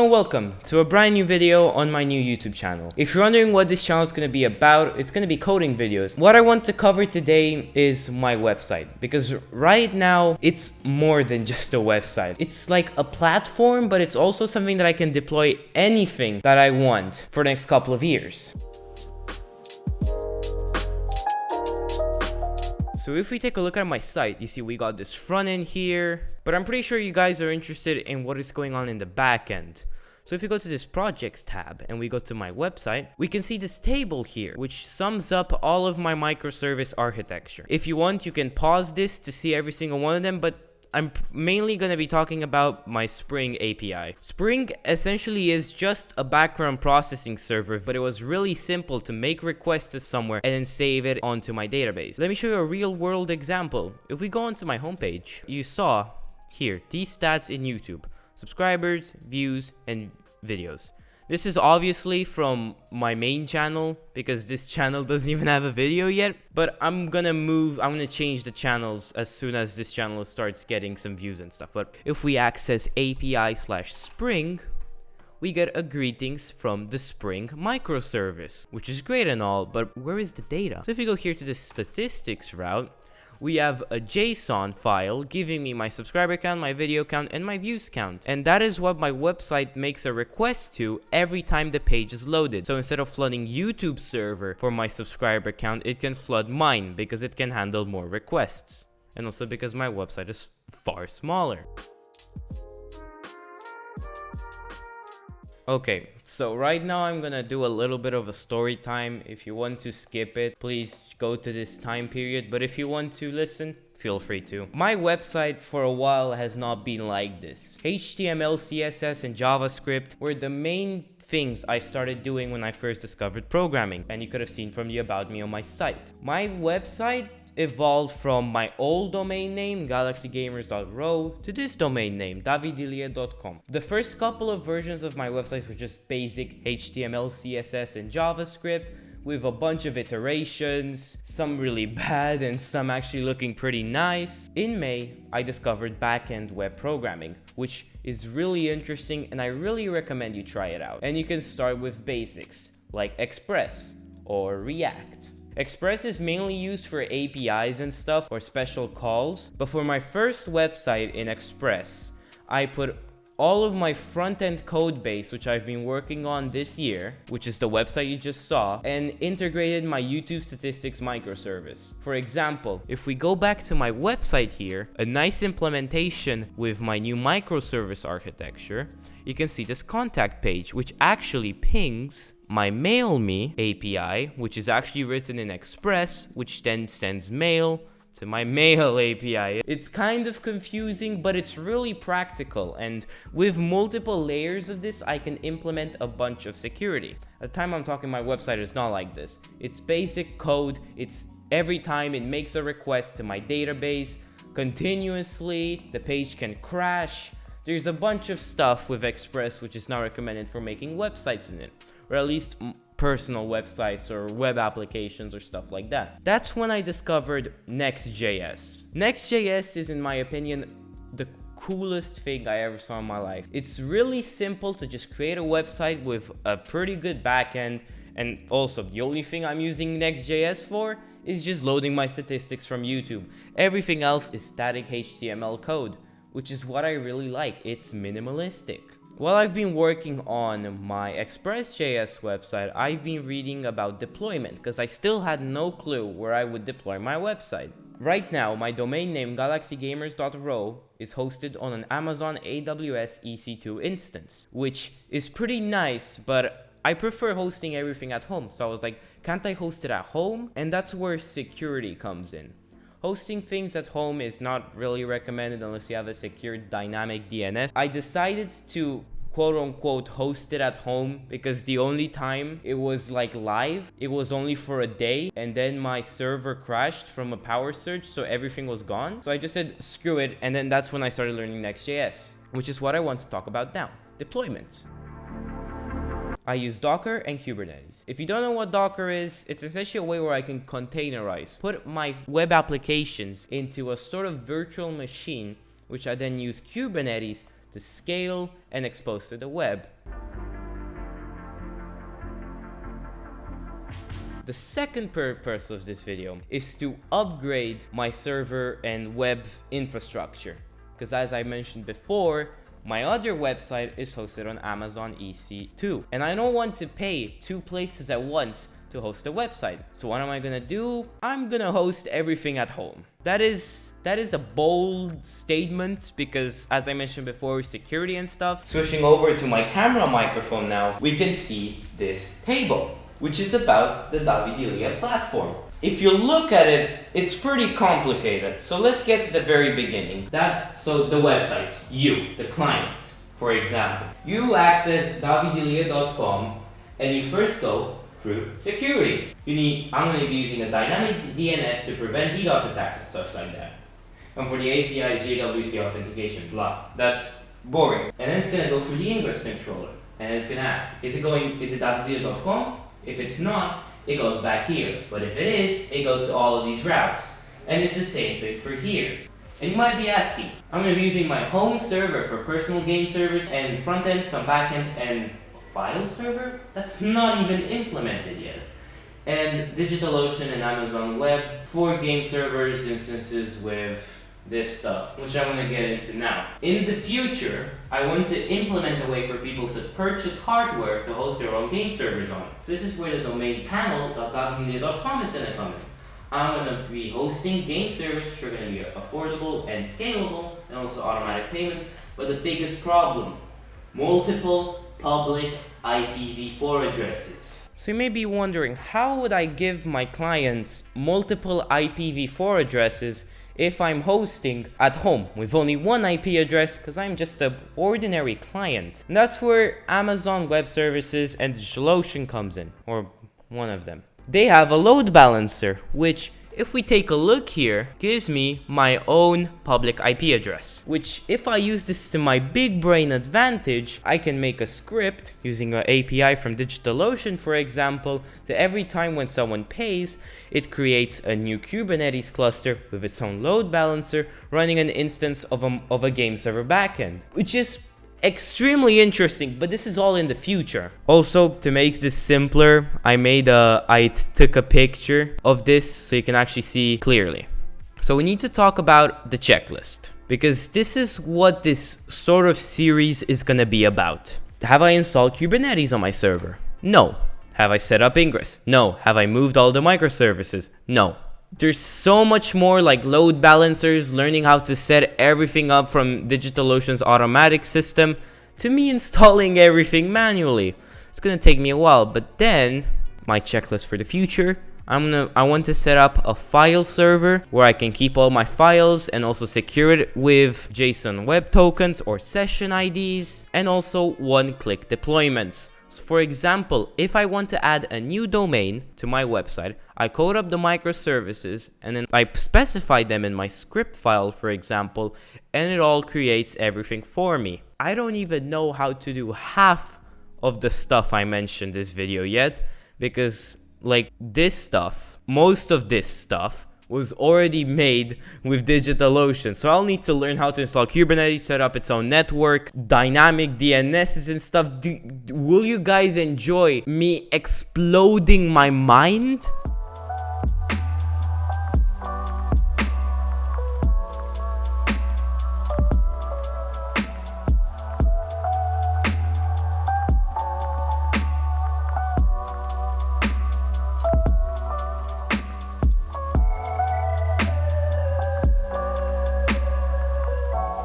welcome to a brand new video on my new YouTube channel. If you're wondering what this channel is going to be about, it's going to be coding videos. What I want to cover today is my website, because right now it's more than just a website. It's like a platform, but it's also something that I can deploy anything that I want for the next couple of years. So if we take a look at my site, you see we got this front end here, but I'm pretty sure you guys are interested in what is going on in the back end. So if we go to this projects tab and we go to my website, we can see this table here, which sums up all of my microservice architecture. If you want, you can pause this to see every single one of them, but I'm mainly going to be talking about my Spring API. Spring essentially is just a background processing server, but it was really simple to make requests to somewhere and then save it onto my database. Let me show you a real world example. If we go onto my homepage, you saw here these stats in YouTube: subscribers, views, and videos. This is obviously from my main channel because this channel doesn't even have a video yet, but I'm gonna change the channels as soon as this channel starts getting some views and stuff. But if we access API/Spring, we get a greetings from the Spring microservice, which is great and all, but where is the data? So if you go here to the statistics route, we have a JSON file giving me my subscriber count, my video count, and my views count. And that is what my website makes a request to every time the page is loaded. So instead of flooding YouTube's server for my subscriber count, it can flood mine because it can handle more requests. And also because my website is far smaller. Okay, so right now I'm gonna do a little bit of a story time. If you want to skip it, please go to this time period. But if you want to listen, feel free to. My website for a while has not been like this. HTML, CSS, and JavaScript were the main things I started doing when I first discovered programming. And you could have seen from the about me on my site. My website evolved from my old domain name galaxygamers.ro to this domain name davidilia.com. The first couple of versions of my websites were just basic HTML, CSS, and JavaScript with a bunch of iterations, some really bad and some actually looking pretty nice. In May, I discovered backend web programming, which is really interesting and I really recommend you try it out. And you can start with basics like Express or React. Express is mainly used for APIs and stuff or special calls, but for my first website in Express, I put all of my front-end code base, which I've been working on this year, which is the website you just saw, and integrated my YouTube statistics microservice. For example, if we go back to my website here, a nice implementation with my new microservice architecture, you can see this contact page, which actually pings my Mailme API, which is actually written in Express, which then sends mail to my Mail API. It's kind of confusing, but it's really practical, and with multiple layers of this, I can implement a bunch of security. At the time I'm talking, my website is not like this. It's basic code. It's every time it makes a request to my database continuously, the page can crash. There's a bunch of stuff with Express which is not recommended for making websites in it, or at least personal websites or web applications or stuff like that. That's when I discovered Next.js. Next.js is, in my opinion, the coolest thing I ever saw in my life. It's really simple to just create a website with a pretty good backend, and also the only thing I'm using Next.js for is just loading my statistics from YouTube. Everything else is static HTML code, which is what I really like. It's minimalistic. While I've been working on my Express.js website, I've been reading about deployment because I still had no clue where I would deploy my website. Right now, my domain name galaxygamers.ro is hosted on an Amazon AWS EC2 instance, which is pretty nice, but I prefer hosting everything at home. So I was like, can't I host it at home? And that's where security comes in. Hosting things at home is not really recommended unless you have a secure dynamic DNS. I decided to quote-unquote host it at home because the only time it was like live, it was only for a day, and then my server crashed from a power surge, so everything was gone. So I just said screw it, and then that's when I started learning Next.js, which is what I want to talk about now: deployment. I use Docker and Kubernetes. If you don't know what Docker is, it's essentially a way where I can containerize, put my web applications into a sort of virtual machine, which I then use Kubernetes to scale and expose to the web. The second purpose of this video is to upgrade my server and web infrastructure. Because as I mentioned before, my other website is hosted on Amazon EC2. And I don't want to pay two places at once to host a website. So what am I gonna do? I'm gonna host everything at home. That is a bold statement because, as I mentioned before, security and stuff. Switching over to my camera microphone now, we can see this table, which is about the Davidilia platform. If you look at it, it's pretty complicated. So let's get to the very beginning. So the websites, you, the client, for example. You access davidilia.com and you first go through security. I'm going to be using a dynamic DNS to prevent DDoS attacks and such like that. And for the API, JWT authentication, blah. That's boring. And then it's going to go through the ingress controller. And it's going to ask, is it davidilia.com? If it's not, it goes back here. But if it is, it goes to all of these routes. And it's the same thing for here. And you might be asking, I'm going to be using my home server for personal game servers and front end, some back end, and file server? That's not even implemented yet. And DigitalOcean and Amazon Web for game servers instances with this stuff, which I'm going to get into now. In the future, I want to implement a way for people to purchase hardware to host their own game servers on. This is where the domain panel.davidilia.com is going to come in. I'm going to be hosting game servers which are going to be affordable and scalable and also automatic payments. But the biggest problem, multiple public IPv4 addresses. So you may be wondering, how would I give my clients multiple IPv4 addresses if I'm hosting at home with only one IP address, because I'm just an ordinary client? And that's where Amazon Web Services and DigitalOcean comes in, or one of them. They have a load balancer, which, if we take a look here, gives me my own public IP address, which if I use this to my big brain advantage, I can make a script using an API from DigitalOcean, for example, that every time when someone pays, it creates a new Kubernetes cluster with its own load balancer running an instance of a game server backend, which is extremely interesting, but this is all in the future. Also, to make this simpler, I took a picture of this so you can actually see clearly. So we need to talk about the checklist, because this is what this sort of series is going to be about. Have I installed Kubernetes on my server? No. Have I set up ingress? No. Have I moved all the microservices? No. There's so much more, like load balancers, learning how to set everything up from DigitalOcean's automatic system, to me installing everything manually. It's gonna take me a while, but then my checklist for the future, I want to set up a file server where I can keep all my files and also secure it with JSON web tokens or session IDs, and also one-click deployments. So for example, if I want to add a new domain to my website, I code up the microservices and then I specify them in my script file, for example, and it all creates everything for me. I don't even know how to do half of the stuff I mentioned in this video yet, because like this stuff, most of this stuff was already made with DigitalOcean. So I'll need to learn how to install Kubernetes, set up its own network, dynamic DNSs and stuff. Will you guys enjoy me exploding my mind?